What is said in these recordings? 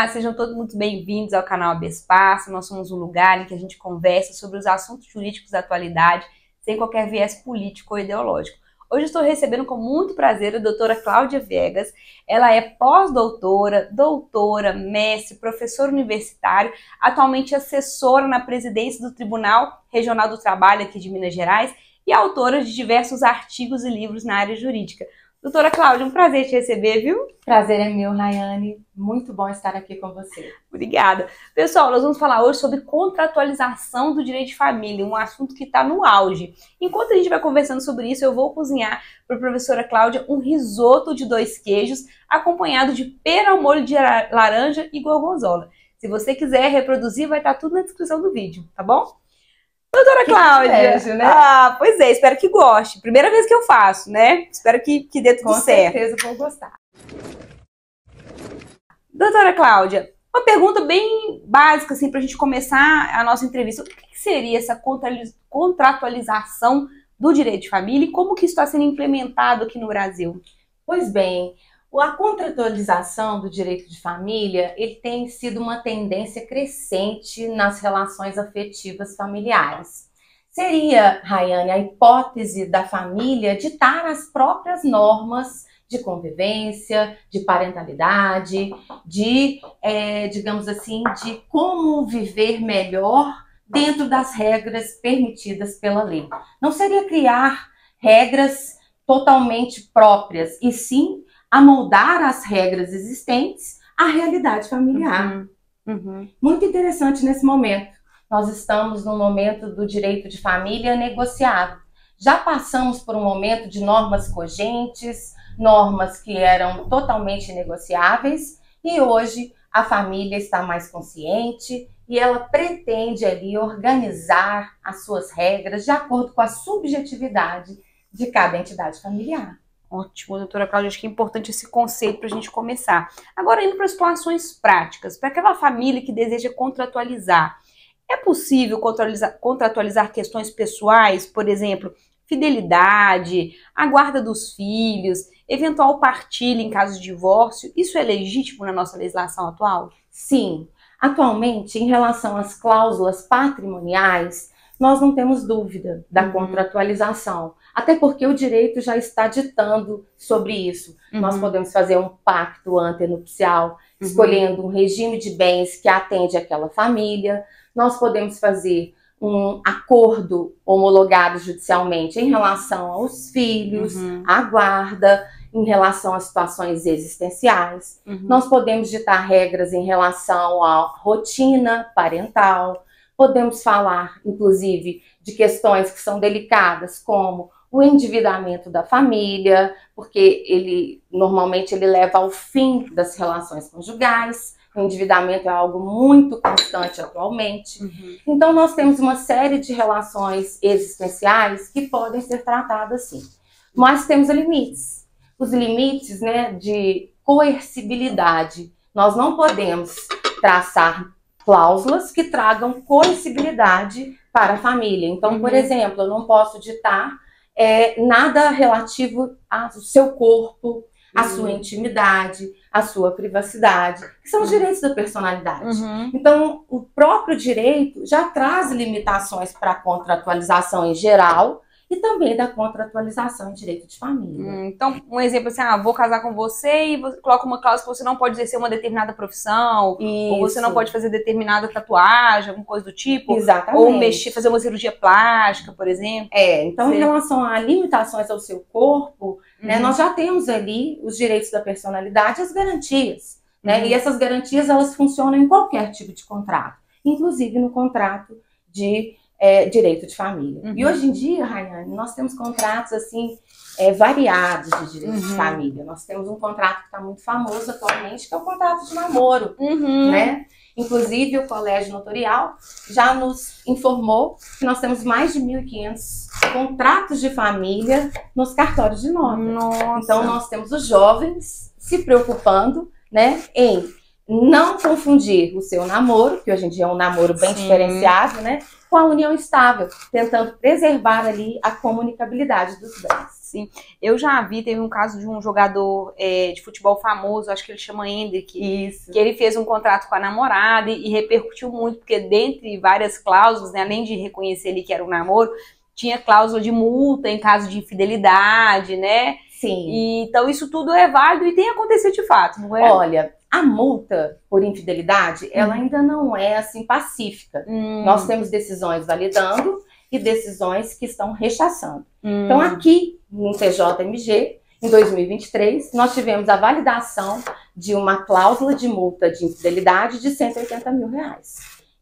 Olá, sejam todos muito bem-vindos ao canal AB Espaço. Nós somos um lugar em que a gente conversa sobre os assuntos jurídicos da atualidade, sem qualquer viés político ou ideológico. Hoje estou recebendo com muito prazer a doutora Cláudia Viegas. Ela é pós-doutora, doutora, mestre, professora universitária, atualmente assessora na presidência do Tribunal Regional do Trabalho aqui de Minas Gerais e autora de diversos artigos e livros na área jurídica. Doutora Cláudia, um prazer te receber, viu? Prazer é meu, Rayane. Muito bom estar aqui com você. Obrigada. Pessoal, nós vamos falar hoje sobre contratualização do direito de família, um assunto que está no auge. Enquanto a gente vai conversando sobre isso, eu vou cozinhar para a professora Cláudia um risoto de 2 queijos, acompanhado de pera ao molho de laranja e gorgonzola. Se você quiser reproduzir, vai estar tudo na descrição do vídeo, tá bom? Doutora Cláudia, né? Pois é, espero que goste. Primeira vez que eu faço, né? Espero que dê tudo certo. Com certeza vou gostar. Doutora Cláudia, uma pergunta bem básica, assim, para a gente começar a nossa entrevista. O que seria essa contratualização do direito de família e como que isso está sendo implementado aqui no Brasil? Pois bem, a contratualização do direito de família, ele tem sido uma tendência crescente nas relações afetivas familiares. Seria, Rayane, a hipótese da família ditar as próprias normas de convivência, de parentalidade, digamos assim, de como viver melhor dentro das regras permitidas pela lei. Não seria criar regras totalmente próprias, e sim amoldar as regras existentes à realidade familiar. Muito interessante nesse momento. Nós estamos no momento do direito de família negociado. Já passamos por um momento de normas cogentes, normas que eram totalmente negociáveis, e hoje a família está mais consciente e ela pretende ali organizar as suas regras de acordo com a subjetividade de cada entidade familiar. Ótimo, doutora Cláudia, acho que é importante esse conceito para a gente começar. Agora, indo para situações práticas, para aquela família que deseja contratualizar, é possível contratualizar questões pessoais, por exemplo, fidelidade, a guarda dos filhos, eventual partilha em caso de divórcio? Isso é legítimo na nossa legislação atual? Sim. Atualmente, em relação às cláusulas patrimoniais, nós não temos dúvida da contratualização. Até porque o direito já está ditando sobre isso. Nós podemos fazer um pacto antenupcial, escolhendo um regime de bens que atende àquela família. Nós podemos fazer um acordo homologado judicialmente em relação aos filhos, à guarda, em relação a situações existenciais. Nós podemos ditar regras em relação à rotina parental. Podemos falar, inclusive, de questões que são delicadas, como o endividamento da família, porque normalmente ele leva ao fim das relações conjugais. O endividamento é algo muito constante atualmente. Então, nós temos uma série de relações existenciais que podem ser tratadas assim. Mas temos limites. Os limites, né, de coercibilidade. Nós não podemos traçar cláusulas que tragam coercibilidade para a família. Então, por exemplo, eu não posso ditar nada relativo ao seu corpo, à sua intimidade, à sua privacidade, que são os direitos da personalidade. Então, o próprio direito já traz limitações para a contratualização em geral e também da contratualização em direito de família. Então, um exemplo assim, vou casar com você e você coloca uma cláusula que você não pode exercer uma determinada profissão, ou você não pode fazer determinada tatuagem, alguma coisa do tipo. Exatamente. Ou fazer uma cirurgia plástica, por exemplo. Então, em relação a limitações ao seu corpo, né, nós já temos ali os direitos da personalidade e as garantias. Né? E essas garantias, elas funcionam em qualquer tipo de contrato, inclusive no contrato de direito de família. E hoje em dia, Rayane, nós temos contratos assim variados de direito de família. Nós temos um contrato que está muito famoso atualmente, que é o contrato de namoro, né? Inclusive, o Colégio Notarial já nos informou que nós temos mais de 1.500 contratos de família nos cartórios de nota. Então, nós temos os jovens se preocupando, né, em não confundir o seu namoro, que hoje em dia é um namoro bem diferenciado, né, com a união estável, tentando preservar ali a comunicabilidade dos bens. Sim, eu já vi, teve um caso de um jogador de futebol famoso, acho que ele chama Endrick, que ele fez um contrato com a namorada e repercutiu muito, porque dentre várias cláusulas, né, além de reconhecer ali que era um namoro, tinha cláusula de multa em caso de infidelidade, né? Sim. E, então isso tudo é válido e tem acontecido de fato, não é? Olha, a multa por infidelidade, ela ainda não é assim pacífica. Nós temos decisões validando e decisões que estão rechaçando. Então aqui no TJMG, em 2023, nós tivemos a validação de uma cláusula de multa de infidelidade de R$180 mil.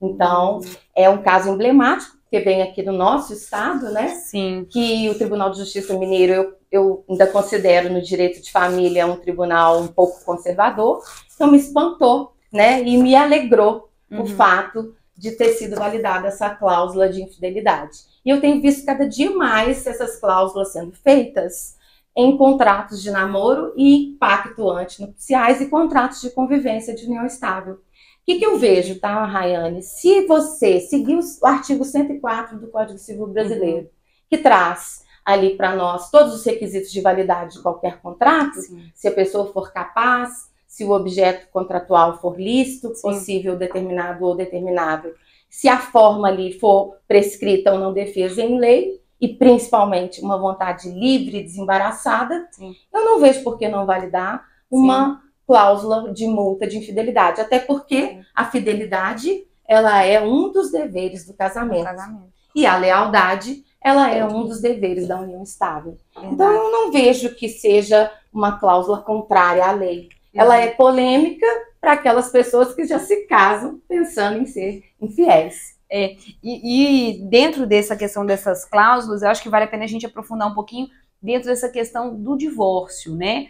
Então, é um caso emblemático, que vem aqui do nosso estado, né? Sim. Que o Tribunal de Justiça Mineiro, eu ainda considero no direito de família um tribunal um pouco conservador, então me espantou, né? E me alegrou o fato de ter sido validada essa cláusula de infidelidade. E eu tenho visto cada dia mais essas cláusulas sendo feitas em contratos de namoro e pacto antinupciais e contratos de convivência de união estável. O que eu vejo, tá, Rayane? Se você seguir o artigo 104 do Código Civil Brasileiro, que traz ali para nós todos os requisitos de validade de qualquer contrato, se a pessoa for capaz, se o objeto contratual for lícito, possível, determinado ou determinável, se a forma ali for prescrita ou não defesa em lei, e principalmente uma vontade livre e desembaraçada, eu não vejo por que não validar uma cláusula de multa de infidelidade, até porque a fidelidade, ela é um dos deveres do casamento. E a lealdade, ela é um dos deveres da união estável. Então eu não vejo que seja uma cláusula contrária à lei. Ela é polêmica para aquelas pessoas que já se casam pensando em ser infiéis. E dentro dessa questão dessas cláusulas, eu acho que vale a pena a gente aprofundar um pouquinho dentro dessa questão do divórcio, né?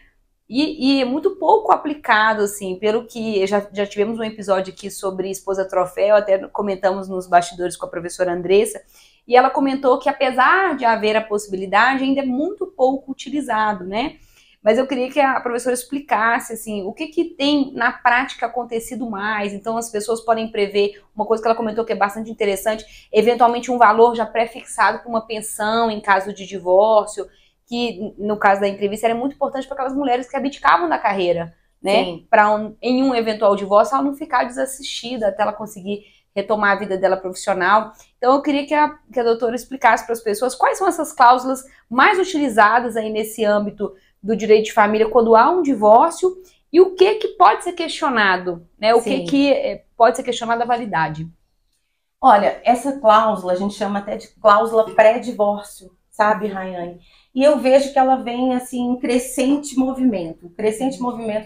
E é muito pouco aplicado, assim, pelo que já tivemos um episódio aqui sobre esposa troféu, até comentamos nos bastidores com a professora Andressa, e ela comentou que apesar de haver a possibilidade, ainda é muito pouco utilizado, né? Mas eu queria que a professora explicasse, assim, o que tem na prática acontecido mais. Então as pessoas podem prever, uma coisa que ela comentou que é bastante interessante, eventualmente um valor já pré-fixado para uma pensão em caso de divórcio, que no caso da entrevista era muito importante para aquelas mulheres que abdicavam da carreira, né? Para em um eventual divórcio ela não ficar desassistida até ela conseguir retomar a vida dela profissional. Então eu queria que a doutora explicasse para as pessoas quais são essas cláusulas mais utilizadas aí nesse âmbito do direito de família quando há um divórcio e o que pode ser questionado, né? O que pode ser questionado a validade. Olha, essa cláusula a gente chama até de cláusula pré-divórcio, sabe, Rayane? E eu vejo que ela vem assim em crescente movimento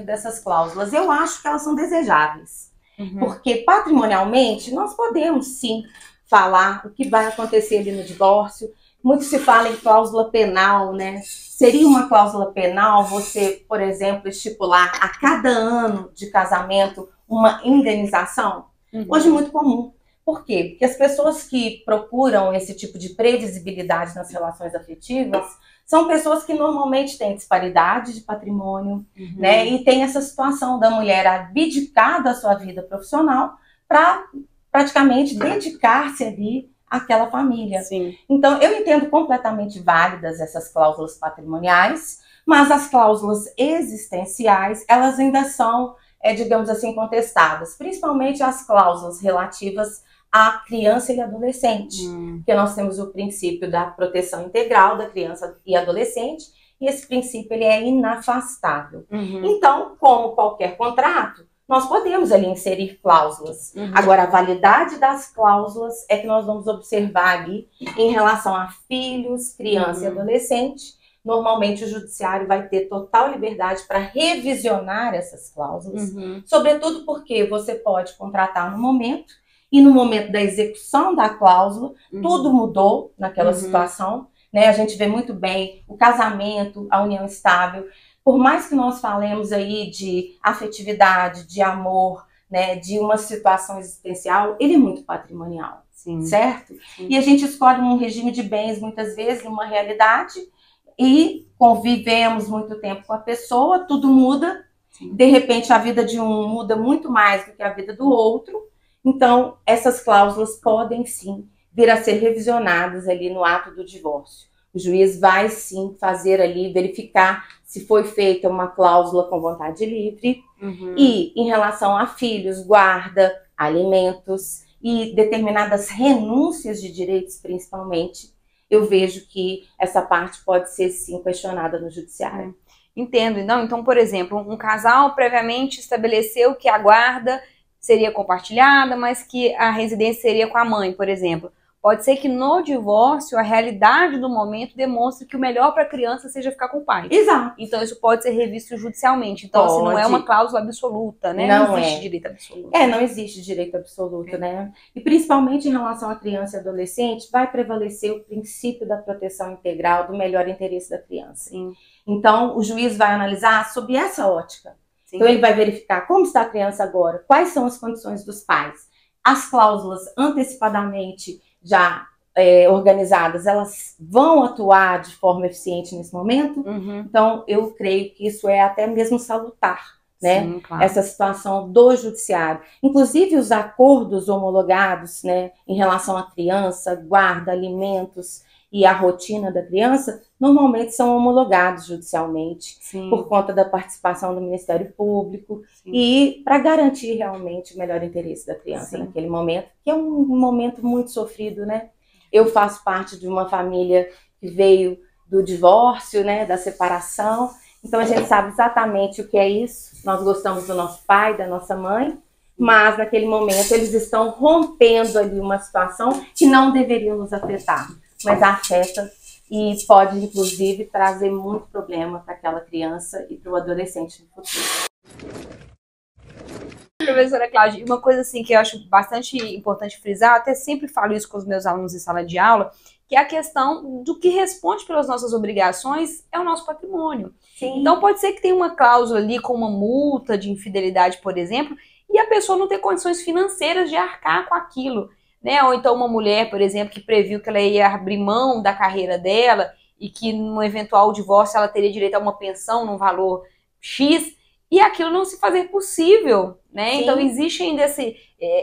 dessas cláusulas. Eu acho que elas são desejáveis, porque patrimonialmente nós podemos sim falar o que vai acontecer ali no divórcio. Muito se fala em cláusula penal, né? Seria uma cláusula penal você, por exemplo, estipular a cada ano de casamento uma indenização? Hoje é muito comum. Por quê? Porque as pessoas que procuram esse tipo de previsibilidade nas relações afetivas são pessoas que normalmente têm disparidade de patrimônio, né? E tem essa situação da mulher abdicar da sua vida profissional para praticamente dedicar-se ali àquela família. Então, eu entendo completamente válidas essas cláusulas patrimoniais, mas as cláusulas existenciais, elas ainda são, digamos assim, contestadas. Principalmente as cláusulas relativas à criança e adolescente, porque nós temos o princípio da proteção integral da criança e adolescente, e esse princípio ele é inafastável. Então, como qualquer contrato, nós podemos ali inserir cláusulas. Agora, a validade das cláusulas é que nós vamos observar ali em relação a filhos, criança e adolescente. Normalmente o judiciário vai ter total liberdade para revisionar essas cláusulas, sobretudo porque você pode contratar no momento, e no momento da execução da cláusula, tudo mudou naquela situação, né? A gente vê muito bem o casamento, a união estável. Por mais que nós falemos aí de afetividade, de amor, né, de uma situação existencial, ele é muito patrimonial, certo? E a gente escolhe um regime de bens, muitas vezes, numa realidade, e convivemos muito tempo com a pessoa, tudo muda, Sim. De repente, a vida de um muda muito mais do que a vida do outro. Então, essas cláusulas podem, sim, vir a ser revisionadas ali no ato do divórcio. O juiz vai, sim, fazer ali, verificar se foi feita uma cláusula com vontade livre. E, em relação a filhos, guarda, alimentos e determinadas renúncias de direitos, principalmente, eu vejo que essa parte pode ser, sim, questionada no judiciário. Entendo. Não, então, por exemplo, um casal previamente estabeleceu que a guarda seria compartilhada, mas que a residência seria com a mãe, por exemplo. Pode ser que no divórcio a realidade do momento demonstre que o melhor para a criança seja ficar com o pai. Exato. Então isso pode ser revisto judicialmente. Então, assim, não é uma cláusula absoluta, né? Não existe direito absoluto. Não existe direito absoluto, né? E principalmente em relação à criança e adolescente, vai prevalecer o princípio da proteção integral do melhor interesse da criança. Sim. Então, o juiz vai analisar sob essa ótica. Sim. Então, ele vai verificar como está a criança agora, quais são as condições dos pais, as cláusulas antecipadamente já organizadas, elas vão atuar de forma eficiente nesse momento. Então, eu creio que isso é até mesmo salutar, né? Sim, claro. Essa situação do judiciário. Inclusive, os acordos homologados, né, em relação à criança, guarda, alimentos e a rotina da criança, normalmente são homologados judicialmente. Sim. Por conta da participação do Ministério Público. Sim. E para garantir realmente o melhor interesse da criança. Sim. Naquele momento, que é um momento muito sofrido, né? Eu faço parte de uma família que veio do divórcio, né, da separação, então a gente sabe exatamente o que é isso. Nós gostamos do nosso pai, da nossa mãe, mas naquele momento eles estão rompendo ali uma situação que não deveria nos afetar, mas afeta e pode, inclusive, trazer muito problema para aquela criança e para o adolescente no futuro. Professora Cláudia, uma coisa assim que eu acho bastante importante frisar, até sempre falo isso com os meus alunos em sala de aula, que é a questão do que responde pelas nossas obrigações é o nosso patrimônio. Sim. Então pode ser que tenha uma cláusula ali com uma multa de infidelidade, por exemplo, e a pessoa não ter condições financeiras de arcar com aquilo, né? Ou então uma mulher, por exemplo, que previu que ela ia abrir mão da carreira dela e que no eventual divórcio ela teria direito a uma pensão num valor X, e aquilo não se fazer possível, né? Sim. Então existe ainda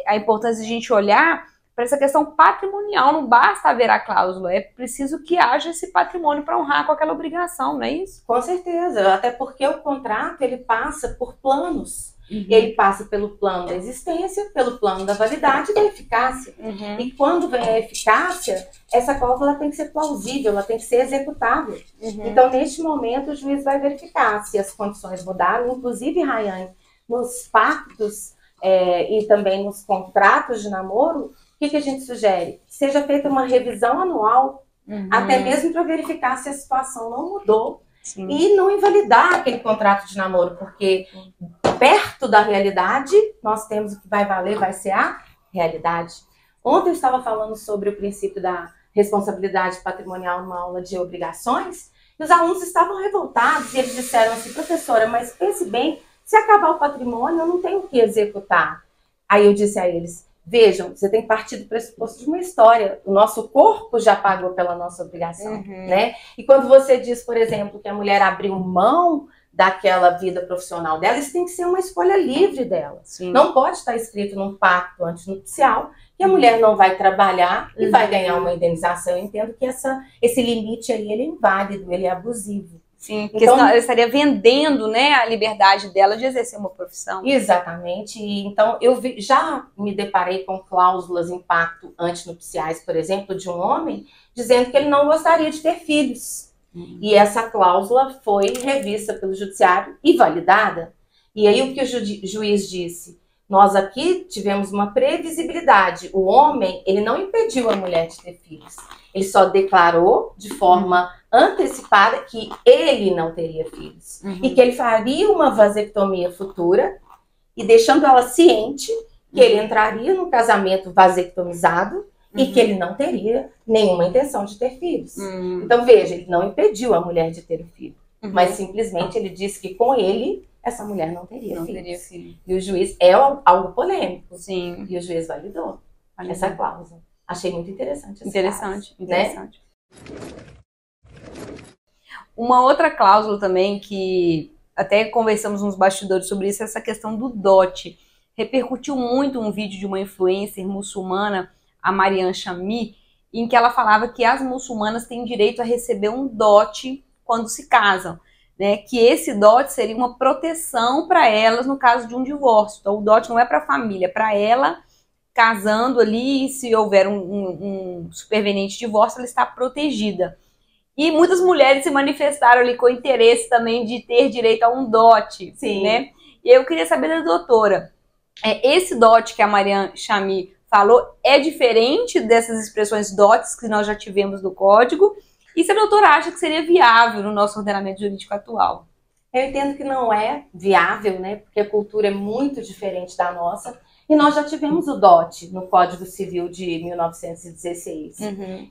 a importância de a gente olhar para essa questão patrimonial, não basta haver a cláusula, é preciso que haja esse patrimônio para honrar com aquela obrigação, não é isso? Com certeza, até porque o contrato ele passa por planos. Ele passa pelo plano da existência, pelo plano da validade e da eficácia. E quando vem a eficácia, essa cláusula tem que ser plausível, ela tem que ser executável. Então, neste momento, o juiz vai verificar se as condições mudaram, inclusive, Rayane, nos pactos e também nos contratos de namoro, o que a gente sugere? Que seja feita uma revisão anual, até mesmo para verificar se a situação não mudou. Sim. E não invalidar aquele contrato de namoro, porque perto da realidade, nós temos o que vai valer, vai ser a realidade. Ontem eu estava falando sobre o princípio da responsabilidade patrimonial numa aula de obrigações, e os alunos estavam revoltados, e eles disseram assim, professora, mas pense bem, se acabar o patrimônio, eu não tenho o que executar. Aí eu disse a eles, vejam, você tem que partir do pressuposto de uma história. O nosso corpo já pagou pela nossa obrigação, né? E quando você diz, por exemplo, que a mulher abriu mão daquela vida profissional dela, isso tem que ser uma escolha livre dela. Sim. Não pode estar escrito num pacto antinupcial que a mulher não vai trabalhar e vai ganhar uma indenização. Eu entendo que esse limite aí ele é inválido, ele é abusivo. Sim, porque então, senão ela estaria vendendo, né, a liberdade dela de exercer uma profissão. Exatamente. Então, eu já me deparei com cláusulas em pacto antinupciais, por exemplo, de um homem, dizendo que ele não gostaria de ter filhos. E essa cláusula foi revista pelo judiciário e validada. E aí o que o juiz disse? Nós aqui tivemos uma previsibilidade. O homem, ele não impediu a mulher de ter filhos. Ele só declarou de forma antecipada que ele não teria filhos. E que ele faria uma vasectomia futura e deixando ela ciente que ele entraria no casamento vasectomizado e que ele não teria nenhuma intenção de ter filhos. Então, veja, ele não impediu a mulher de ter o filho. Mas simplesmente ele disse que com ele, essa mulher não teria filhos. E o juiz, é algo polêmico. Sim. E o juiz validou essa cláusula. Achei muito interessante. Interessante. Né? Uma outra cláusula também que até conversamos nos bastidores sobre isso, essa questão do dote. Repercutiu muito um vídeo de uma influencer muçulmana, a Mariam Chami, em que ela falava que as muçulmanas têm direito a receber um dote quando se casam, né? Que esse dote seria uma proteção para elas no caso de um divórcio. Então, o dote não é para a família, é para ela casando ali, se houver um superveniente divórcio, ela está protegida. E muitas mulheres se manifestaram ali com interesse também de ter direito a um dote, Sim. né? E eu queria saber da doutora, esse dote que a Mariam Chami falou é diferente dessas expressões dotes que nós já tivemos no Código? E se a doutora acha que seria viável no nosso ordenamento jurídico atual? Eu entendo que não é viável, né? Porque a cultura é muito diferente da nossa. E nós já tivemos o dote no Código Civil de 1916.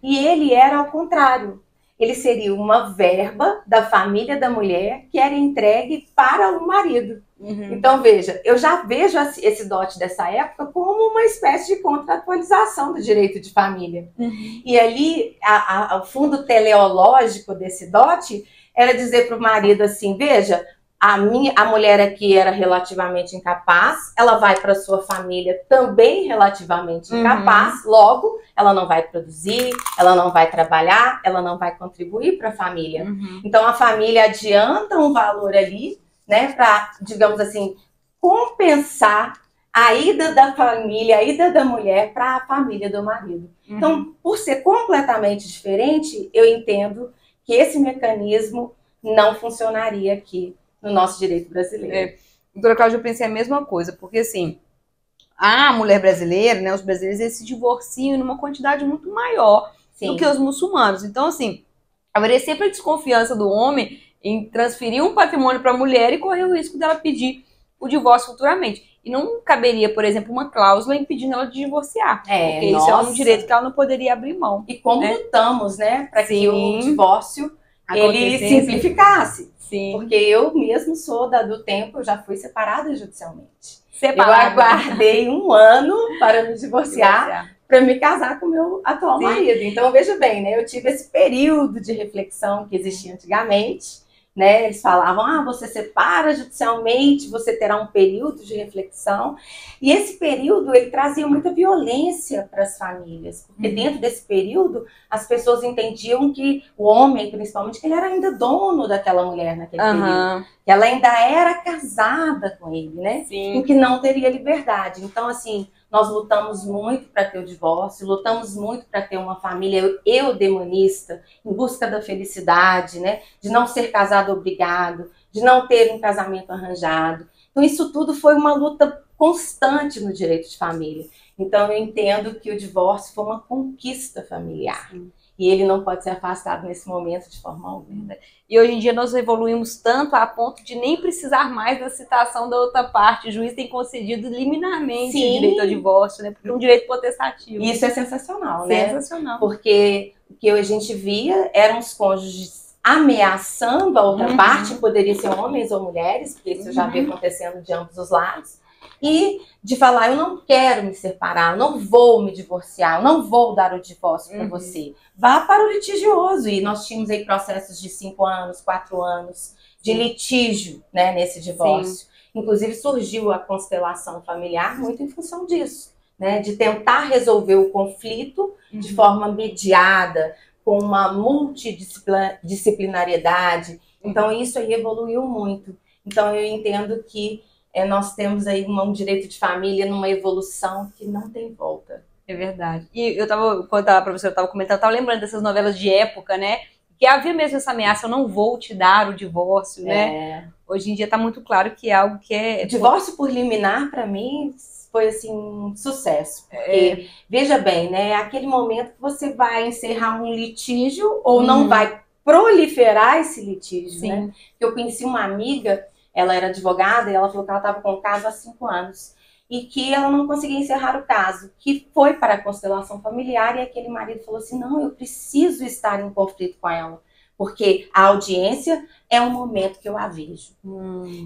E ele era ao contrário. Ele seria uma verba da família da mulher que era entregue para o marido. Então, veja, eu já vejo esse dote dessa época como uma espécie de contratualização do direito de família. E ali, o fundo teleológico desse dote era dizer para o marido assim, veja, a mulher aqui era relativamente incapaz, ela vai para sua família também relativamente incapaz, logo, ela não vai produzir, ela não vai trabalhar, ela não vai contribuir para a família. Então, a família adianta um valor ali, né, para, digamos assim, compensar a ida da família, a ida da mulher para a família do marido. Então, por ser completamente diferente, eu entendo que esse mecanismo não funcionaria aqui no nosso direito brasileiro. Doutora Cláudia, eu pensei a mesma coisa, porque assim, a mulher brasileira, né, os brasileiros, eles se divorciam numa quantidade muito maior do que os muçulmanos. Então, assim, haveria sempre a desconfiança do homem em transferir um patrimônio para a mulher e correr o risco dela pedir o divórcio futuramente. E não caberia, por exemplo, uma cláusula impedindo ela de divorciar. Porque isso é um direito que ela não poderia abrir mão. E como lutamos, né, para que o divórcio ele simplificasse. Porque eu mesmo sou do tempo, eu já fui separada judicialmente. Eu aguardei 1 ano para me divorciar para me casar com o meu atual marido. Então, veja bem, né, eu tive esse período de reflexão que existia antigamente, né? Eles falavam, você separa judicialmente, você terá um período de reflexão. E esse período, ele trazia muita violência para as famílias. Porque dentro desse período, as pessoas entendiam que o homem, principalmente, que ele era ainda dono daquela mulher naquele período. Que ela ainda era casada com ele, né? E que não teria liberdade. Então, assim, nós lutamos muito para ter o divórcio, lutamos muito para ter uma família eudemonista, em busca da felicidade, né? De não ser casado obrigado, de não ter um casamento arranjado. Então, isso tudo foi uma luta constante no direito de família. Então, eu entendo que o divórcio foi uma conquista familiar. E ele não pode ser afastado nesse momento de forma alguma. E hoje em dia nós evoluímos tanto a ponto de nem precisar mais da citação da outra parte. O juiz tem concedido liminarmente o direito ao divórcio, né? Porque é um direito potestativo. Isso é sensacional, né? Sensacional. Porque o que a gente via eram os cônjuges ameaçando a outra parte, poderia ser homens ou mulheres, porque isso eu já vi acontecendo de ambos os lados. E de falar, eu não quero me separar, eu não vou me divorciar, eu não vou dar o divórcio para você. Vá para o litigioso. E nós tínhamos aí processos de 5 anos, 4 anos de litígio, né, nesse divórcio. Inclusive surgiu a constelação familiar muito em função disso, né, de tentar resolver o conflito de forma mediada, com uma multidisciplinariedade. Então isso aí evoluiu muito. Então eu entendo que nós temos aí um direito de família numa evolução que não tem volta. É verdade. E quando a professora estava comentando, eu estava lembrando dessas novelas de época, né? Que havia mesmo essa ameaça, eu não vou te dar o divórcio, né? Hoje em dia está muito claro que é algo que é... Divórcio por liminar, para mim, foi assim, um sucesso. Porque, veja bem, né? É aquele momento que você vai encerrar um litígio ou não vai proliferar esse litígio, né? Eu conheci uma amiga, ela era advogada e ela falou que ela estava com o caso há 5 anos e que ela não conseguia encerrar o caso, que foi para a constelação familiar e aquele marido falou assim, não, eu preciso estar em conflito com ela, porque a audiência é um momento que eu a vejo.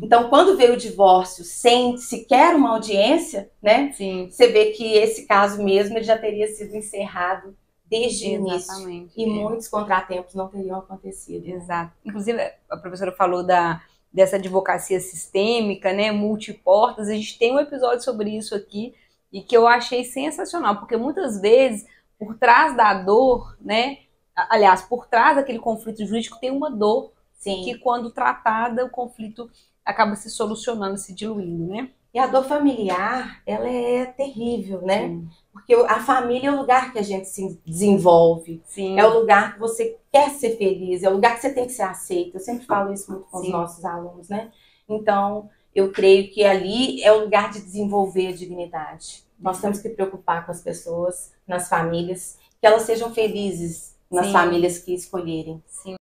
Então, quando veio o divórcio sem sequer uma audiência, né, você vê que esse caso mesmo ele já teria sido encerrado desde o início e muitos contratempos não teriam acontecido. Exato. Inclusive, a professora falou da dessa advocacia sistêmica, né, multiportas. A gente tem um episódio sobre isso aqui e que eu achei sensacional, porque muitas vezes, por trás da dor, né, aliás, por trás daquele conflito jurídico tem uma dor, Sim. Que quando tratada, o conflito acaba se solucionando, se diluindo, né? E a dor familiar, ela é terrível, né? Sim. Porque a família é o lugar que a gente se desenvolve. Sim. É o lugar que você quer ser feliz, é o lugar que você tem que ser aceito. Eu sempre falo isso muito com os Sim. nossos alunos, né? Então, eu creio que ali é o lugar de desenvolver a dignidade. Nós temos que preocupar com as pessoas, nas famílias, que elas sejam felizes nas Sim. famílias que escolherem. Sim.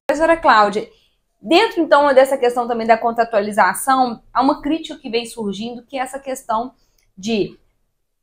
Professora Cláudia, dentro então dessa questão também da contratualização, há uma crítica que vem surgindo, que é essa questão de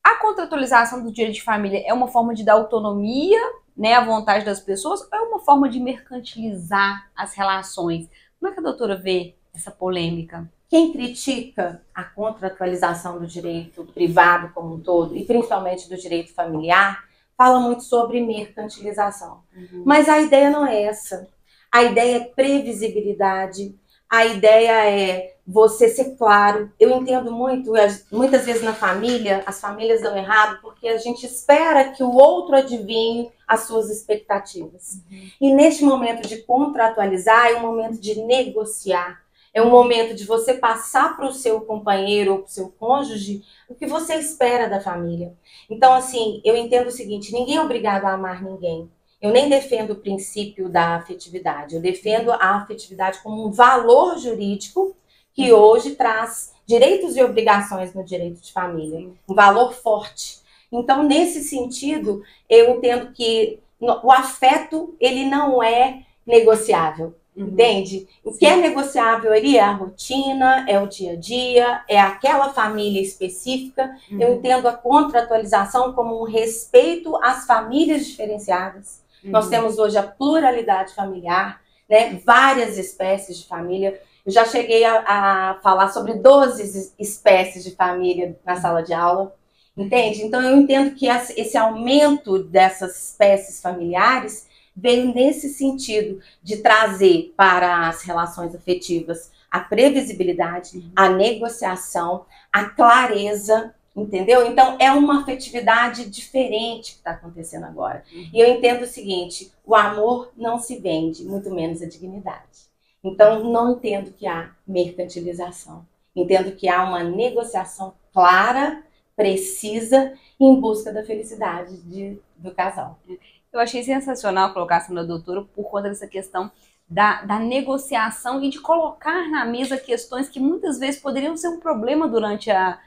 a contratualização do direito de família é uma forma de dar autonomia, né, à vontade das pessoas, ou é uma forma de mercantilizar as relações? Como é que a doutora vê essa polêmica? Quem critica a contratualização do direito privado como um todo, e principalmente do direito familiar, fala muito sobre mercantilização. Mas a ideia não é essa. A ideia é previsibilidade, a ideia é você ser claro. Eu entendo muito, muitas vezes na família, as famílias dão errado porque a gente espera que o outro adivinhe as suas expectativas. E neste momento de contratualizar, é um momento de negociar. É um momento de você passar para o seu companheiro ou para o seu cônjuge o que você espera da família. Então, assim, eu entendo o seguinte, ninguém é obrigado a amar ninguém. Eu nem defendo o princípio da afetividade, eu defendo a afetividade como um valor jurídico que hoje traz direitos e obrigações no direito de família, um valor forte. Então, nesse sentido, eu entendo que o afeto, ele não é negociável, entende? O que é negociável ali é a rotina, é o dia a dia, é aquela família específica. Eu entendo a contratualização como um respeito às famílias diferenciadas. Nós temos hoje a pluralidade familiar, né? Várias espécies de família. Eu já cheguei a falar sobre 12 espécies de família na sala de aula, entende? Então eu entendo que esse aumento dessas espécies familiares veio nesse sentido de trazer para as relações afetivas a previsibilidade, a negociação, a clareza, entendeu? Então, é uma afetividade diferente que está acontecendo agora. E eu entendo o seguinte, o amor não se vende, muito menos a dignidade. Então, não entendo que há mercantilização. Entendo que há uma negociação clara, precisa, em busca da felicidade do casal. Eu achei sensacional a colocação da doutora por conta dessa questão da negociação e de colocar na mesa questões que muitas vezes poderiam ser um problema durante a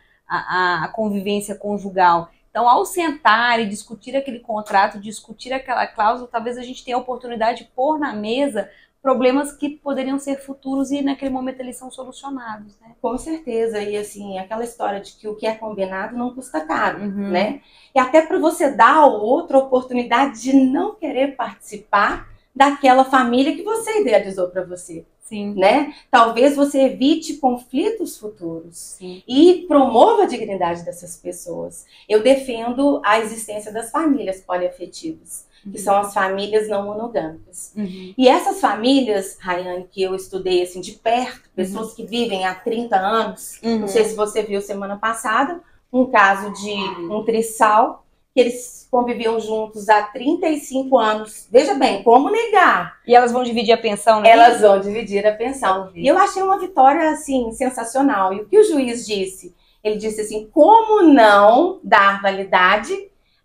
convivência conjugal. Então, ao sentar e discutir aquele contrato, discutir aquela cláusula, talvez a gente tenha a oportunidade de pôr na mesa problemas que poderiam ser futuros e naquele momento eles são solucionados, né? Com certeza, e assim, aquela história de que o que é combinado não custa caro, né? E até para você dar ao outro a oportunidade de não querer participar daquela família que você idealizou para você. Sim. Né? Talvez você evite conflitos futuros. Sim. E promova a dignidade dessas pessoas. Eu defendo a existência das famílias poliafetivas, que são as famílias não monogâmicas. E essas famílias, Rayane, que eu estudei assim de perto, pessoas que vivem há 30 anos, não sei se você viu semana passada, um caso de um trisal, que eles conviviam juntos há 35 anos. Veja bem, como negar? E elas vão dividir a pensão, né? Elas vão dividir a pensão. E eu achei uma vitória, assim, sensacional. E o que o juiz disse? Ele disse assim, como não dar validade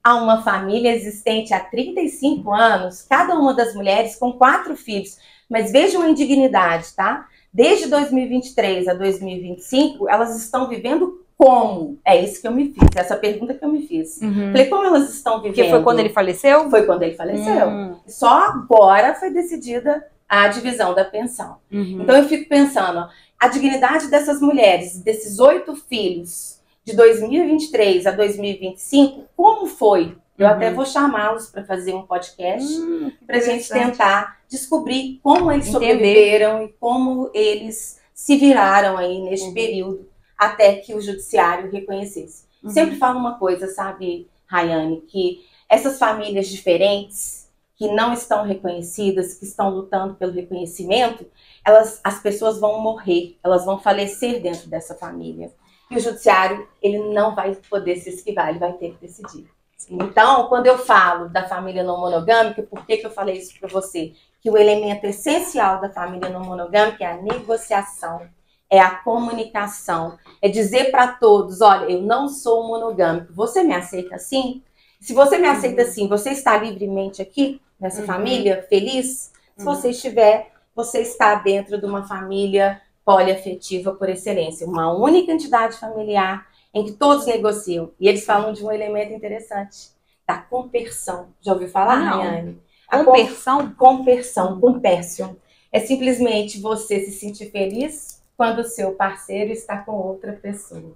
a uma família existente há 35 anos, cada uma das mulheres com 4 filhos. Mas vejam a indignidade, tá? Desde 2023 a 2025, elas estão vivendo como? É isso que eu me fiz, essa pergunta que eu me fiz. Falei, como elas estão vivendo? Porque foi quando ele faleceu? Foi quando ele faleceu. Só agora foi decidida a divisão da pensão. Então eu fico pensando, a dignidade dessas mulheres, desses 8 filhos, de 2023 a 2025, como foi? Eu até vou chamá-los para fazer um podcast para a gente tentar descobrir como eles sobreviveram e como eles se viraram aí neste período até que o judiciário reconhecesse. Sempre falo uma coisa, sabe, Rayane, que essas famílias diferentes, que não estão reconhecidas, que estão lutando pelo reconhecimento, as pessoas vão morrer, elas vão falecer dentro dessa família. E o judiciário, ele não vai poder se esquivar, ele vai ter que decidir. Então, quando eu falo da família não monogâmica, por que eu falei isso para você? Que o elemento essencial da família não monogâmica é a negociação, é a comunicação, é dizer para todos, olha, eu não sou monogâmico, você me aceita assim? Se você me aceita assim, você está livremente aqui, nessa família, feliz? Se você estiver, você está dentro de uma família poliafetiva por excelência, uma única entidade familiar em que todos negociam. E eles falam de um elemento interessante, da compersão. Já ouviu falar, Rayane? Compersão? Compersão, compersion. É simplesmente você se sentir feliz quando o seu parceiro está com outra pessoa.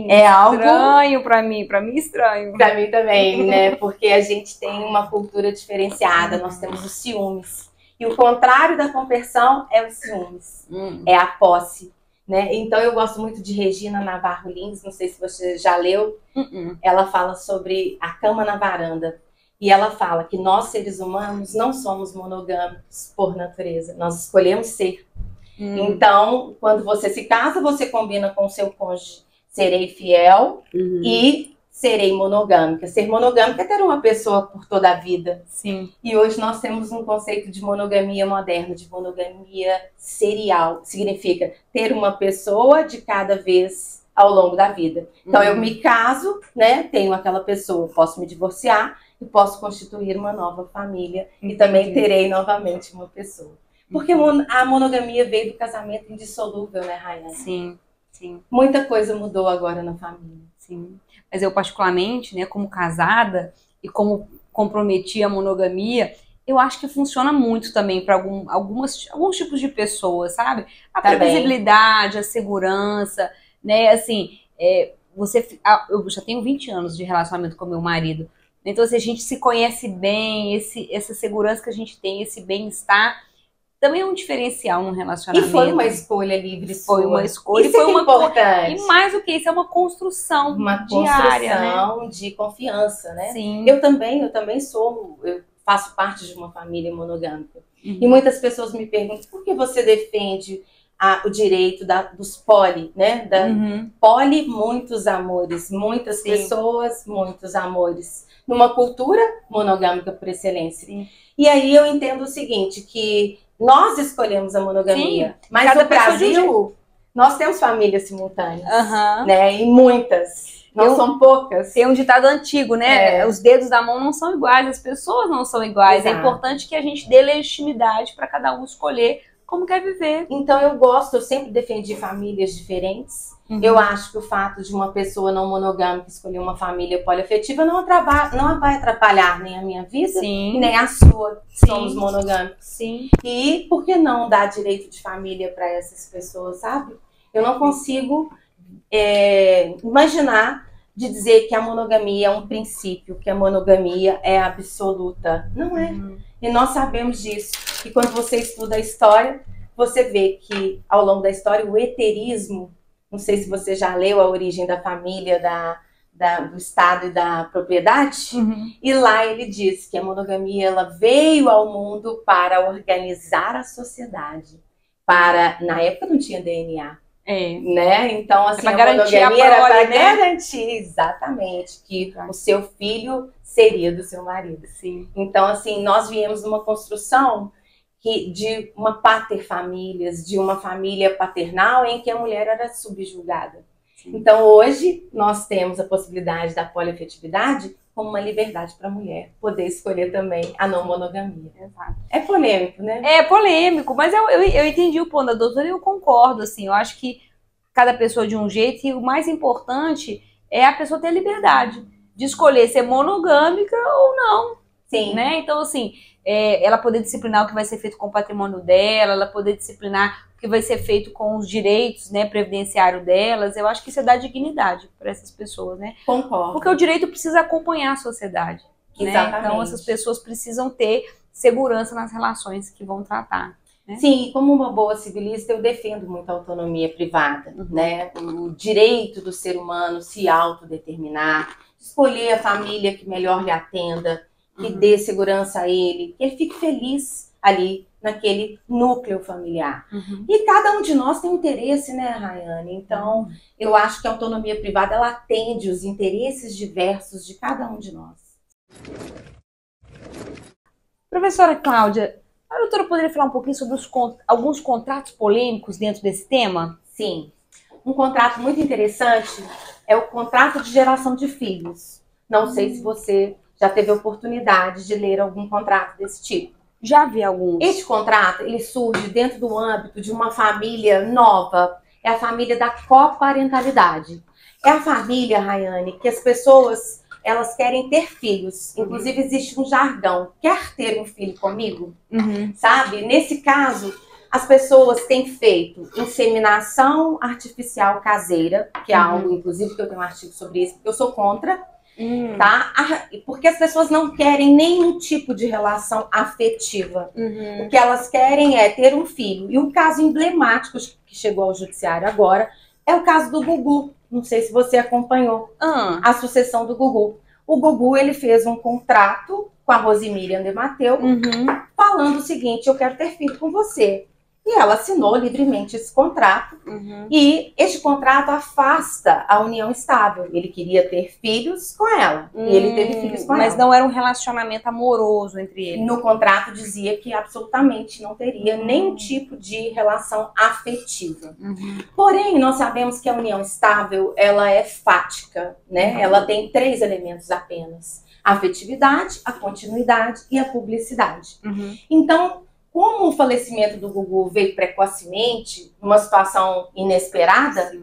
É algo estranho para mim estranho. Para mim também, né? Porque a gente tem uma cultura diferenciada, nós temos os ciúmes. E o contrário da compersão é os ciúmes, é a posse. Né? Então eu gosto muito de Regina Navarro Lins, não sei se você já leu. Ela fala sobre a cama na varanda. E ela fala que nós, seres humanos, não somos monogâmicos por natureza, nós escolhemos ser. Então, quando você se casa, você combina com o seu cônjuge. Serei fiel e serei monogâmica. Ser monogâmica é ter uma pessoa por toda a vida. Sim. E hoje nós temos um conceito de monogamia moderna, de monogamia serial. Significa ter uma pessoa de cada vez ao longo da vida. Então eu me caso, né? Tenho aquela pessoa, posso me divorciar e posso constituir uma nova família. E também terei novamente uma pessoa. Porque a monogamia veio do casamento indissolúvel, né, Rayane? Sim, sim. Muita coisa mudou agora na família. Sim. Mas eu particularmente, né, como casada e como comprometi a monogamia, eu acho que funciona muito também para alguns tipos de pessoas, sabe? A previsibilidade, a segurança, né? Assim, eu já tenho 20 anos de relacionamento com meu marido. Então, assim, a gente se conhece bem, essa segurança que a gente tem, esse bem-estar, também é um diferencial no relacionamento. E foi uma escolha livre sua. Foi uma escolha. Isso foi importante. E mais do que isso, é uma construção diária, construção, né? De confiança, né? Sim. Eu também eu faço parte de uma família monogâmica. E muitas pessoas me perguntam, por que você defende o direito dos poli, né? Poli, muitos amores. Muitas pessoas, muitos amores. Numa cultura monogâmica por excelência. Sim. E aí eu entendo o seguinte, que nós escolhemos a monogamia, mas no Brasil nós temos famílias simultâneas, né? E muitas, não são poucas. Tem um ditado antigo, né? Os dedos da mão não são iguais, as pessoas não são iguais. Exato. É importante que a gente dê legitimidade para cada um escolher como quer viver. Então eu sempre defendi famílias diferentes. Eu acho que o fato de uma pessoa não monogâmica escolher uma família poliafetiva não vai atrapalhar nem a minha vida, nem a sua. Somos monogâmicos. Sim. E por que não dar direito de família para essas pessoas, sabe? Eu não consigo imaginar de dizer que a monogamia é um princípio, que a monogamia é absoluta. Não é. E nós sabemos disso. E quando você estuda a história, você vê que ao longo da história o heterismo, não sei se você já leu A Origem da Família, do Estado e da Propriedade, e lá ele diz que a monogamia ela veio ao mundo para organizar a sociedade. Na época não tinha DNA. Né? Então, assim, a monogamia era para garantir exatamente que o seu filho seria do seu marido. Sim. Então, assim, nós viemos numa construção de uma paterfamílias, de uma família paternal em que a mulher era subjugada. Então, hoje, nós temos a possibilidade da poliafetividade como uma liberdade para a mulher poder escolher também a não monogamia. Exato. É polêmico, né? É polêmico, mas eu entendi o ponto da doutora e eu concordo, assim, eu acho que cada pessoa de um jeito e o mais importante é a pessoa ter a liberdade de escolher ser monogâmica ou não. Sim. Né? Então, assim, ela poder disciplinar o que vai ser feito com o patrimônio dela, ela poder disciplinar o que vai ser feito com os direitos, né, previdenciário delas, eu acho que isso é dar dignidade para essas pessoas, né? Concordo. Porque o direito precisa acompanhar a sociedade. Exatamente. Né? Então, essas pessoas precisam ter segurança nas relações que vão tratar. Né? Sim, como uma boa civilista, eu defendo muito a autonomia privada, né? O direito do ser humano se autodeterminar, escolher a família que melhor lhe atenda, que dê segurança a ele, que ele fique feliz ali naquele núcleo familiar. E cada um de nós tem um interesse, né, Rayane? Então, eu acho que a autonomia privada, ela atende os interesses diversos de cada um de nós. Professora Cláudia, a doutora poderia falar um pouquinho sobre alguns contratos polêmicos dentro desse tema? Sim. Um contrato muito interessante é o contrato de geração de filhos. Não sei se você já teve a oportunidade de ler algum contrato desse tipo. Já vi alguns. Este contrato, ele surge dentro do âmbito de uma família nova. É a família da coparentalidade. É a família, Rayane, que as pessoas, elas querem ter filhos. Inclusive, existe um jargão. Quer ter um filho comigo? Sabe? Nesse caso, as pessoas têm feito inseminação artificial caseira, que é algo, inclusive, que eu tenho um artigo sobre isso, porque eu sou contra. Tá? Porque as pessoas não querem nenhum tipo de relação afetiva. O que elas querem é ter um filho. E um caso emblemático que chegou ao judiciário agora é o caso do Gugu. Não sei se você acompanhou a sucessão do Gugu. O Gugu, ele fez um contrato com a Rosemiriam de Matteu, falando o seguinte: eu quero ter filho com você. E ela assinou livremente esse contrato. E este contrato afasta a união estável. Ele queria ter filhos com ela. E ele teve filhos com ela. Mas não era um relacionamento amoroso entre eles. No contrato dizia que absolutamente não teria nenhum tipo de relação afetiva. Porém, nós sabemos que a união estável, ela é fática, né? Ela tem 3 elementos apenas: a afetividade, a continuidade e a publicidade. Então, como o falecimento do Gugu veio precocemente, numa situação inesperada,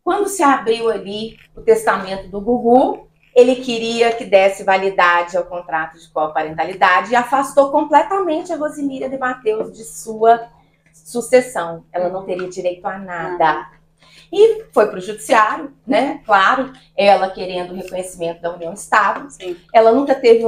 quando se abriu ali o testamento do Gugu, ele queria que desse validade ao contrato de coparentalidade e afastou completamente a Rosemiriam de Matteu de sua sucessão. Ela não teria direito a nada. E foi para o judiciário, né? Claro, ela querendo o reconhecimento da união estável. Ela nunca teve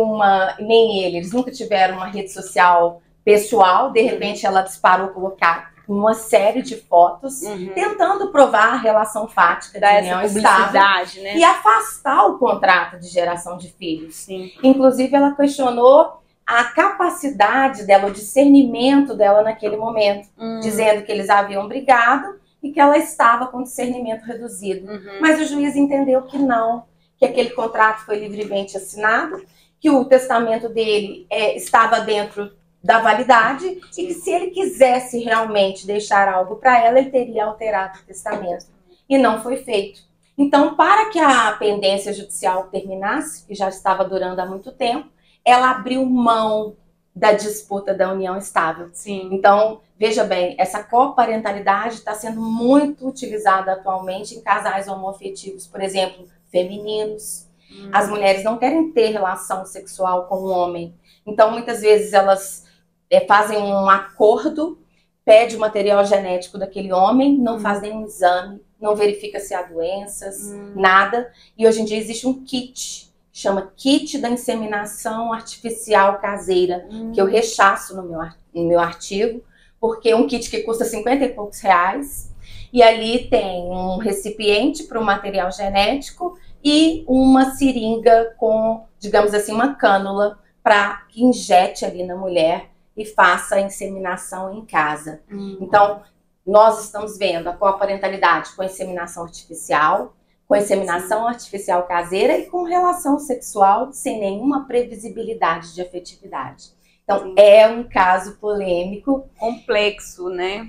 nem eles nunca tiveram uma rede social pessoal. De repente ela disparou colocar uma série de fotos tentando provar a relação fática da união estável, né? E afastar o contrato de geração de filhos. Inclusive ela questionou a capacidade dela, o discernimento dela naquele momento, dizendo que eles haviam brigado e que ela estava com discernimento reduzido. Mas o juiz entendeu que não, que aquele contrato foi livremente assinado, que o testamento dele estava dentro da validade e que se ele quisesse realmente deixar algo para ela, ele teria alterado o testamento. E não foi feito. Então, para que a pendência judicial terminasse, que já estava durando há muito tempo, ela abriu mão da disputa da união estável. Então, veja bem, essa coparentalidade está sendo muito utilizada atualmente em casais homoafetivos, por exemplo, femininos. As mulheres não querem ter relação sexual com o homem. Então, muitas vezes elas fazem um acordo, pede o material genético daquele homem, não faz nenhum exame, não verifica se há doenças, nada. E hoje em dia existe um kit, chama Kit da Inseminação Artificial Caseira, que eu rechaço no meu artigo, porque é um kit que custa 50 e poucos reais, e ali tem um recipiente para o material genético e uma seringa com, digamos assim, uma cânula para que injete ali na mulher e faça a inseminação em casa. Então, nós estamos vendo a coparentalidade com inseminação artificial, com inseminação artificial caseira e com relação sexual sem nenhuma previsibilidade de afetividade. Então, é um caso polêmico. Complexo, né?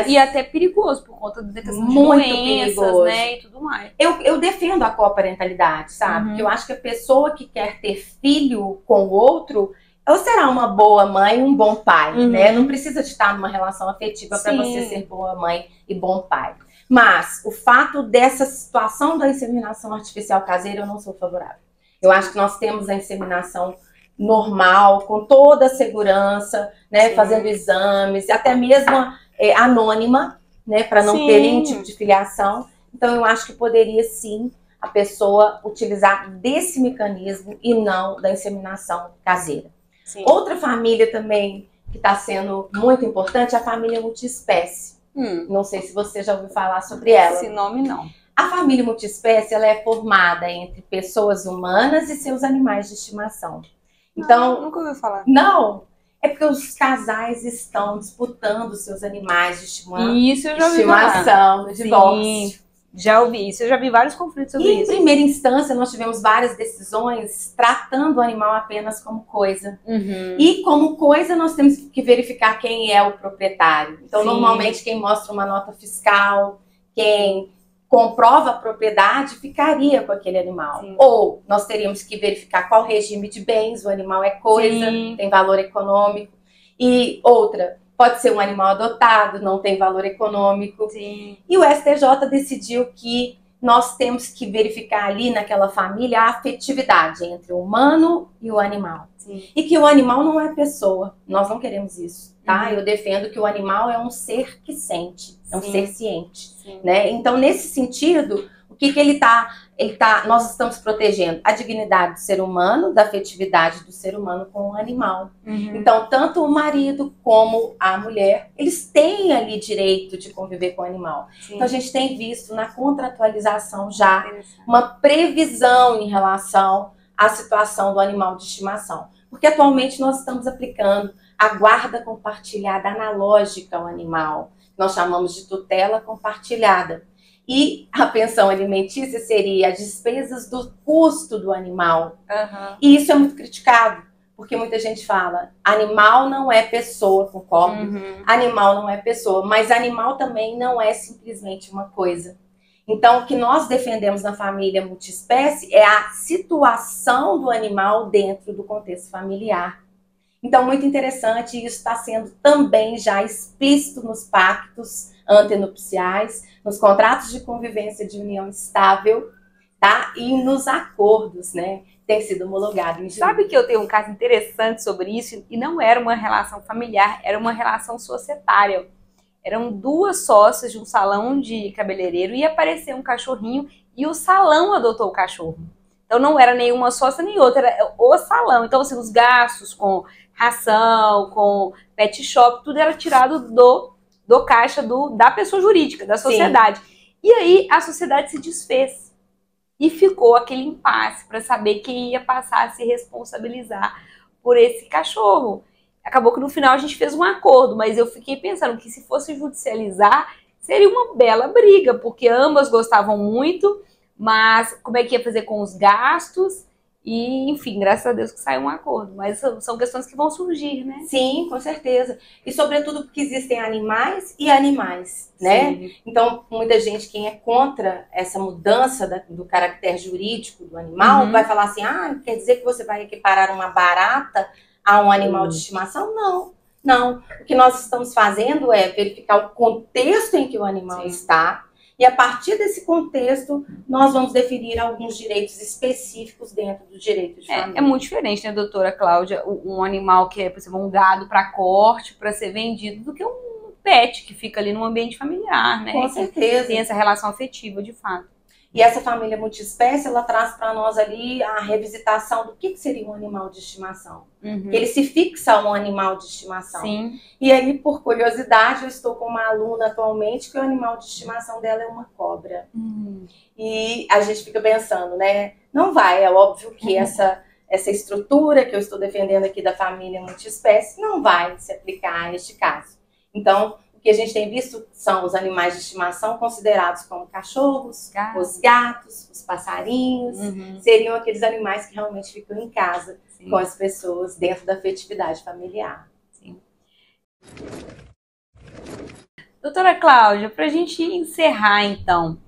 E até perigoso, por conta da questão de doenças, né? E tudo mais. Eu defendo a coparentalidade, sabe? Porque eu acho que a pessoa que quer ter filho com o outro, ela será uma boa mãe e um bom pai, né? Não precisa de estar numa relação afetiva para você ser boa mãe e bom pai. Mas o fato dessa situação da inseminação artificial caseira, eu não sou favorável. Eu acho que nós temos a inseminação normal, com toda a segurança, né? Fazendo exames, até mesmo anônima, né? Para não ter nenhum tipo de filiação. Então eu acho que poderia sim a pessoa utilizar desse mecanismo e não da inseminação caseira. Outra família também que está sendo muito importante é a família multiespécie. Não sei se você já ouviu falar sobre ela. Esse nome não. A família multiespécie ela é formada entre pessoas humanas e seus animais de estimação. Então, nunca ouvi falar. Não, é porque os casais estão disputando seus animais de Isso eu já ouvi falar. estimação, no divórcio. Sim, já ouvi isso. Eu já vi vários conflitos sobre E, em isso. primeira instância, nós tivemos várias decisões tratando o animal apenas como coisa. E como coisa, nós temos que verificar quem é o proprietário. Então, Sim. normalmente, quem mostra uma nota fiscal, quem comprova a propriedade, ficaria com aquele animal. Sim. Ou nós teríamos que verificar qual regime de bens, o animal é coisa, Sim. tem valor econômico. E outra, pode ser um animal adotado, não tem valor econômico. Sim. E o STJ decidiu que nós temos que verificar ali naquela família a afetividade entre o humano e o animal. Sim. E que o animal não é pessoa. Nós não queremos isso, tá? Uhum. Eu defendo que o animal é um ser que sente, é um Sim. ser ciente, Sim. né? Então, nesse sentido, o que ele tá, nós estamos protegendo a dignidade do ser humano, da afetividade do ser humano com o animal. Então, tanto o marido como a mulher, eles têm ali direito de conviver com o animal. Sim. Então, a gente tem visto na contratualização já uma previsão em relação à situação do animal de estimação. Porque atualmente nós estamos aplicando a guarda compartilhada analógica ao animal. Nós chamamos de tutela compartilhada. E a pensão alimentícia seria as despesas do custo do animal. E isso é muito criticado, porque muita gente fala, animal não é pessoa, concordo? Animal não é pessoa, mas animal também não é simplesmente uma coisa. Então, o que nós defendemos na família multiespécie é a situação do animal dentro do contexto familiar. Então, muito interessante, isso está sendo também já explícito nos pactos antenupciais, nos contratos de convivência de união estável, tá? E nos acordos, né? Tem sido homologado. Sabe que eu tenho um caso interessante sobre isso, e não era uma relação familiar, era uma relação societária. Eram duas sócias de um salão de cabeleireiro e apareceu um cachorrinho e o salão adotou o cachorro. Então não era nenhuma sócia nem outra, era o salão. Então assim, os gastos com ração, com pet shop, tudo era tirado do caixa da pessoa jurídica, da sociedade. Sim. E aí a sociedade se desfez e ficou aquele impasse para saber quem ia passar a se responsabilizar por esse cachorro. Acabou que no final a gente fez um acordo, mas eu fiquei pensando que se fosse judicializar, seria uma bela briga, porque ambas gostavam muito, mas como é que ia fazer com os gastos? E, enfim, graças a Deus que saiu um acordo. Mas são questões que vão surgir, né? Sim, com certeza. E sobretudo porque existem animais e animais, né? Sim. Então, muita gente, quem é contra essa mudança do caractere jurídico do animal, vai falar assim, quer dizer que você vai equiparar uma barata a um animal de estimação? Não, não. O que nós estamos fazendo é verificar o contexto em que o animal está, e a partir desse contexto, nós vamos definir alguns direitos específicos dentro do direito de família. É muito diferente, né, doutora Cláudia, um animal que é, por exemplo, um gado para corte, para ser vendido, do que um pet que fica ali no ambiente familiar, né? Com certeza. Tem essa relação afetiva, de fato. E essa família multiespécie, ela traz para nós ali a revisitação do que seria um animal de estimação. Ele se fixa a um animal de estimação. Sim. E aí, por curiosidade, eu estou com uma aluna atualmente que o animal de estimação dela é uma cobra. E a gente fica pensando, né? Não vai, é óbvio que essa estrutura que eu estou defendendo aqui da família multiespécie não vai se aplicar a este caso. Então, o que a gente tem visto são os animais de estimação considerados como cachorros, os gatos, os passarinhos, seriam aqueles animais que realmente ficam em casa com as pessoas dentro da afetividade familiar. Sim. Doutora Cláudia, para a gente encerrar então,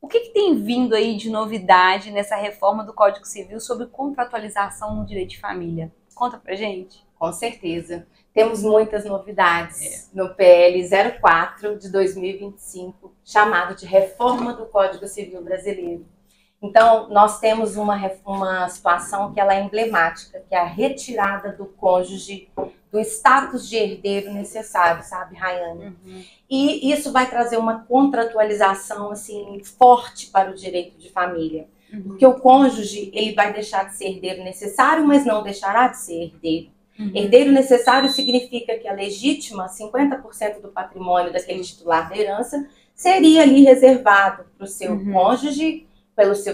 o que tem vindo aí de novidade nessa reforma do Código Civil sobre contratualização no direito de família? Conta pra gente. Com certeza. Temos muitas novidades no PL 04 de 2025, chamado de Reforma do Código Civil Brasileiro. Então, nós temos uma situação que ela é emblemática, que é a retirada do cônjuge do status de herdeiro necessário, sabe, Rayane? E isso vai trazer uma contratualização, assim, forte para o direito de família. Porque o cônjuge, ele vai deixar de ser herdeiro necessário, mas não deixará de ser herdeiro. Herdeiro necessário significa que a legítima, 50% do patrimônio daquele titular da herança, seria ali reservado para o seu cônjuge,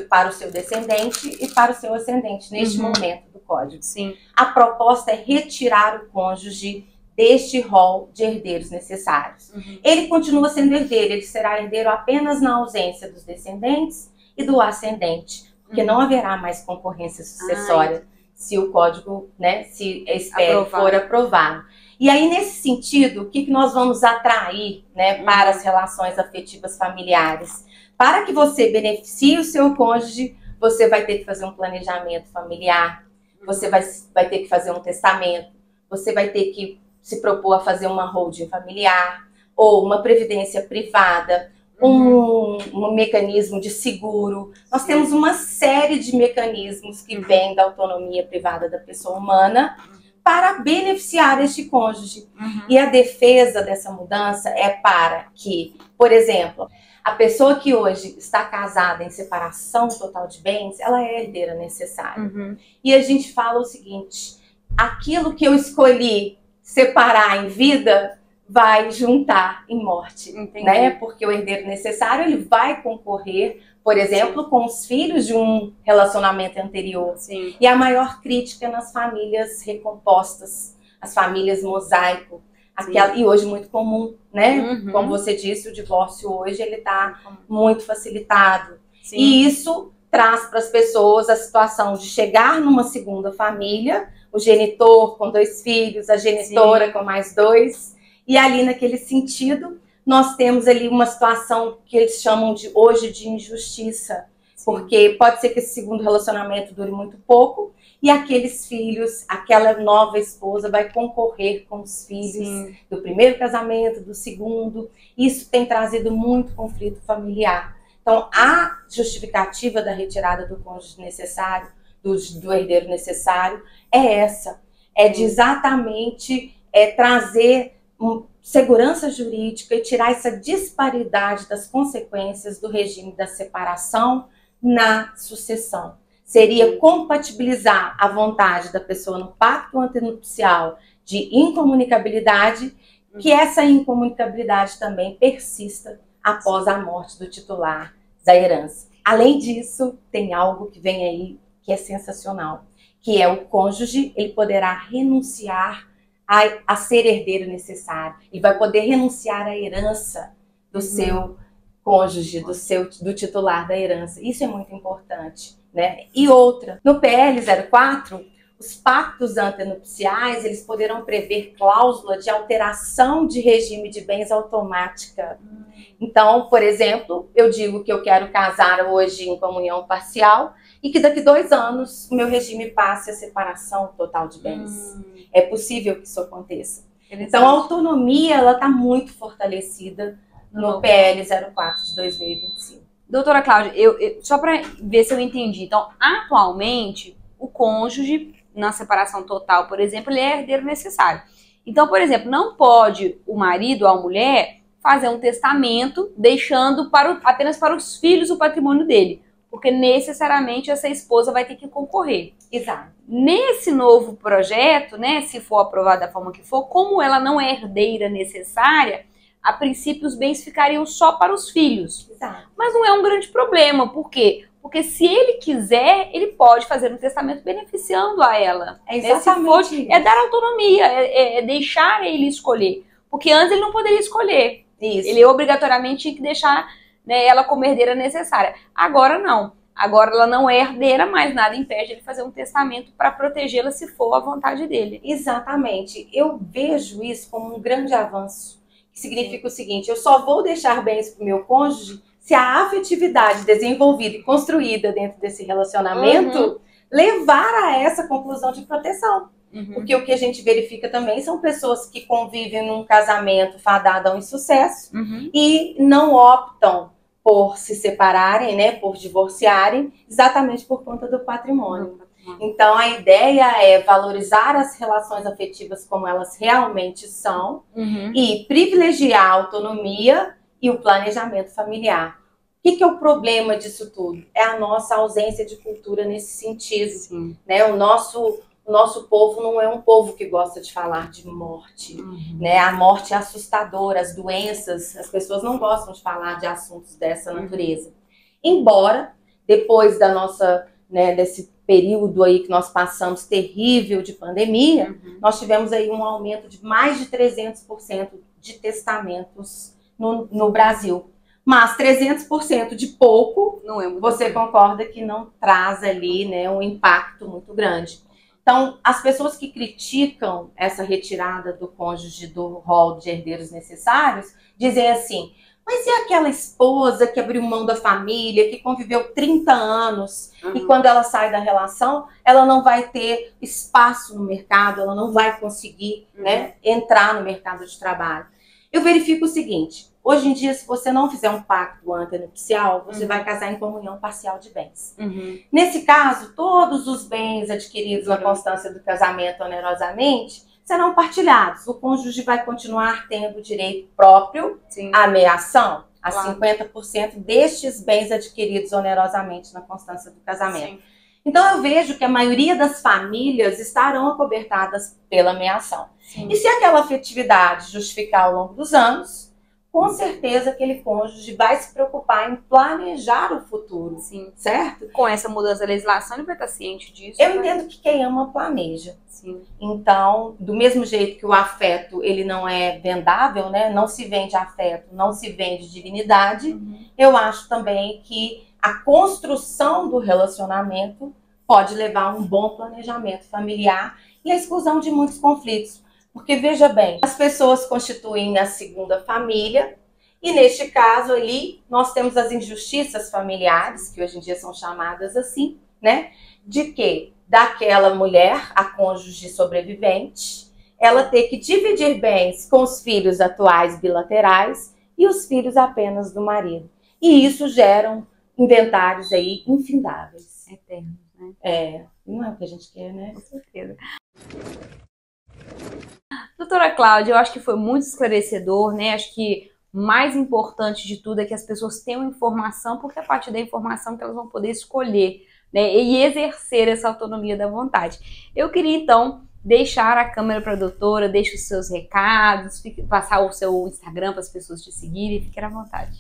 para o seu descendente e para o seu ascendente neste momento do Código. Sim. A proposta é retirar o cônjuge deste rol de herdeiros necessários. Ele continua sendo herdeiro, ele será herdeiro apenas na ausência dos descendentes e do ascendente, porque não haverá mais concorrência sucessória se o Código, né, se for aprovado. E aí, nesse sentido, o que nós vamos atrair, né, para as relações afetivas familiares? Para que você beneficie o seu cônjuge, você vai ter que fazer um planejamento familiar, você vai ter que fazer um testamento, você vai ter que se propor a fazer uma holding familiar, ou uma previdência privada, um mecanismo de seguro. Nós temos uma série de mecanismos que vêm da autonomia privada da pessoa humana para beneficiar este cônjuge. E a defesa dessa mudança é para que, por exemplo, a pessoa que hoje está casada em separação total de bens, ela é a herdeira necessária. E a gente fala o seguinte, aquilo que eu escolhi separar em vida vai juntar em morte, né? Porque o herdeiro necessário, ele vai concorrer, por exemplo, com os filhos de um relacionamento anterior. E a maior crítica nas famílias recompostas, as famílias mosaico, e hoje muito comum, né? Como você disse, o divórcio hoje ele está muito facilitado. E isso traz para as pessoas a situação de chegar numa segunda família, o genitor com 2 filhos, a genitora com mais 2, e ali naquele sentido nós temos ali uma situação que eles chamam hoje de injustiça, porque pode ser que esse segundo relacionamento dure muito pouco e aqueles filhos, aquela nova esposa vai concorrer com os filhos do primeiro casamento, do segundo. Isso tem trazido muito conflito familiar. Então, a justificativa da retirada do cônjuge necessário, do herdeiro necessário, é essa. É de exatamente trazer segurança jurídica e tirar essa disparidade das consequências do regime da separação na sucessão. Seria compatibilizar a vontade da pessoa no pacto antenupcial de incomunicabilidade, que essa incomunicabilidade também persista após a morte do titular da herança. Além disso, tem algo que vem aí que é sensacional, que é o cônjuge, ele poderá renunciar a ser herdeiro necessário. Ele vai poder renunciar à herança do seu cônjuge, do titular da herança. Isso é muito importante, né? E outra, no PL 04, os pactos antenupciais, eles poderão prever cláusula de alteração de regime de bens automática. Então, por exemplo, eu digo que eu quero casar hoje em comunhão parcial e que daqui 2 anos o meu regime passe a separação total de bens. É possível que isso aconteça. Então, a autonomia ela está muito fortalecida no PL 04 de 2025. Doutora Cláudia, só para ver se eu entendi. Então, atualmente, o cônjuge, na separação total, por exemplo, ele é herdeiro necessário. Então, por exemplo, não pode o marido ou a mulher fazer um testamento deixando apenas para os filhos o patrimônio dele, porque necessariamente essa esposa vai ter que concorrer. Exato. Nesse novo projeto, né, se for aprovado da forma que for, como ela não é herdeira necessária, a princípio os bens ficariam só para os filhos. Exato. Mas não é um grande problema, por quê? Porque se ele quiser, ele pode fazer um testamento beneficiando a ela. É exatamente isso. É dar autonomia, é deixar ele escolher. Porque antes ele não poderia escolher. Isso. Ele obrigatoriamente tinha que deixar, né, ela como herdeira necessária. Agora não. Agora ela não é herdeira, mas nada impede ele fazer um testamento para protegê-la se for a vontade dele. Exatamente. Eu vejo isso como um grande avanço. Que significa o seguinte, eu só vou deixar bens para o meu cônjuge se a afetividade desenvolvida e construída dentro desse relacionamento levar a essa conclusão de proteção. Porque o que a gente verifica também são pessoas que convivem num casamento fadado ao insucesso e não optam por se separarem, né, por divorciarem, exatamente por conta do patrimônio. Então a ideia é valorizar as relações afetivas como elas realmente são e privilegiar a autonomia e o planejamento familiar. O que é o problema disso tudo? É a nossa ausência de cultura nesse sentido. Né? O nosso povo não é um povo que gosta de falar de morte. Né? A morte é assustadora, as doenças, as pessoas não gostam de falar de assuntos dessa natureza. Embora depois da nossa, né, desse período aí que nós passamos terrível de pandemia, nós tivemos aí um aumento de mais de 300% de testamentos no Brasil. Mas 300% de pouco, Não é muito você concorda que não traz ali, né, um impacto muito grande. Então, as pessoas que criticam essa retirada do cônjuge do rol de herdeiros necessários, dizem assim, mas e aquela esposa que abriu mão da família, que conviveu 30 anos, e quando ela sai da relação, ela não vai ter espaço no mercado, ela não vai conseguir, né, entrar no mercado de trabalho. Eu verifico o seguinte, hoje em dia, se você não fizer um pacto antenupcial, você vai casar em comunhão parcial de bens. Nesse caso, todos os bens adquiridos na constância do casamento onerosamente serão partilhados. O cônjuge vai continuar tendo direito próprio à meação, a 50% destes bens adquiridos onerosamente na constância do casamento. Então eu vejo que a maioria das famílias estarão acobertadas pela meação. E se aquela afetividade justificar ao longo dos anos, com certeza aquele cônjuge vai se preocupar em planejar o futuro, certo? Com essa mudança da legislação, ele vai estar ciente disso. Eu entendo que quem ama planeja. Então, do mesmo jeito que o afeto ele não é vendável, né? Não se vende afeto, não se vende dignidade, eu acho também que a construção do relacionamento pode levar a um bom planejamento familiar e a exclusão de muitos conflitos. Porque, veja bem, as pessoas constituem a segunda família e, neste caso ali, nós temos as injustiças familiares, que hoje em dia são chamadas assim, né? De que daquela mulher, a cônjuge sobrevivente, ela ter que dividir bens com os filhos atuais bilaterais e os filhos apenas do marido. E isso gera inventários aí infindáveis. Eternos, né? Não é o que a gente quer, né? Com certeza. Doutora Cláudia, eu acho que foi muito esclarecedor, né? Acho que o mais importante de tudo é que as pessoas tenham informação, porque é a partir da informação que elas vão poder escolher, né? E exercer essa autonomia da vontade. Eu queria, então, deixar a câmera para a doutora, deixe os seus recados, passar o seu Instagram para as pessoas te seguirem, fique à vontade.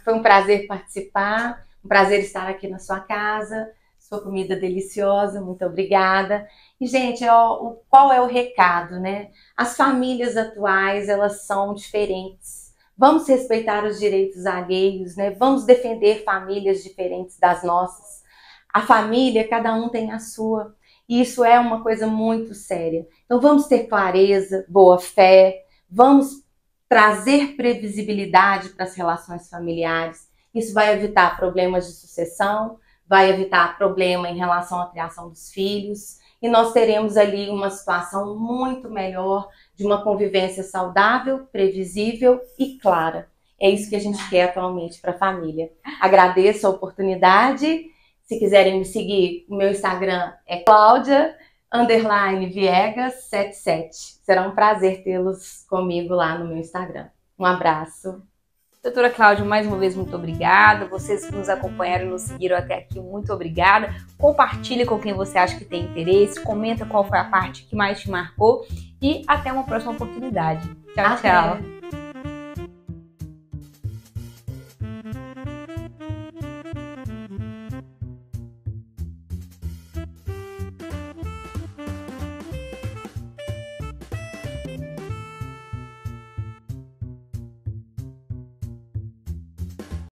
Foi um prazer participar, um prazer estar aqui na sua casa, sua comida deliciosa, muito obrigada. E, gente, qual é o recado, né? As famílias atuais, elas são diferentes. Vamos respeitar os direitos alheios, né? Vamos defender famílias diferentes das nossas. A família, cada um tem a sua. E isso é uma coisa muito séria. Então, vamos ter clareza, boa fé, vamos trazer previsibilidade para as relações familiares. Isso vai evitar problemas de sucessão, vai evitar problema em relação à criação dos filhos. E nós teremos ali uma situação muito melhor de uma convivência saudável, previsível e clara. É isso que a gente quer atualmente para a família. Agradeço a oportunidade. Se quiserem me seguir, o meu Instagram é Claudia_Viegas77. Será um prazer tê-los comigo lá no meu Instagram. Um abraço. Doutora Cláudia, mais uma vez, muito obrigada. Vocês que nos acompanharam e nos seguiram até aqui, muito obrigada. Compartilhe com quem você acha que tem interesse. Comenta qual foi a parte que mais te marcou. E até uma próxima oportunidade. Tchau, tchau.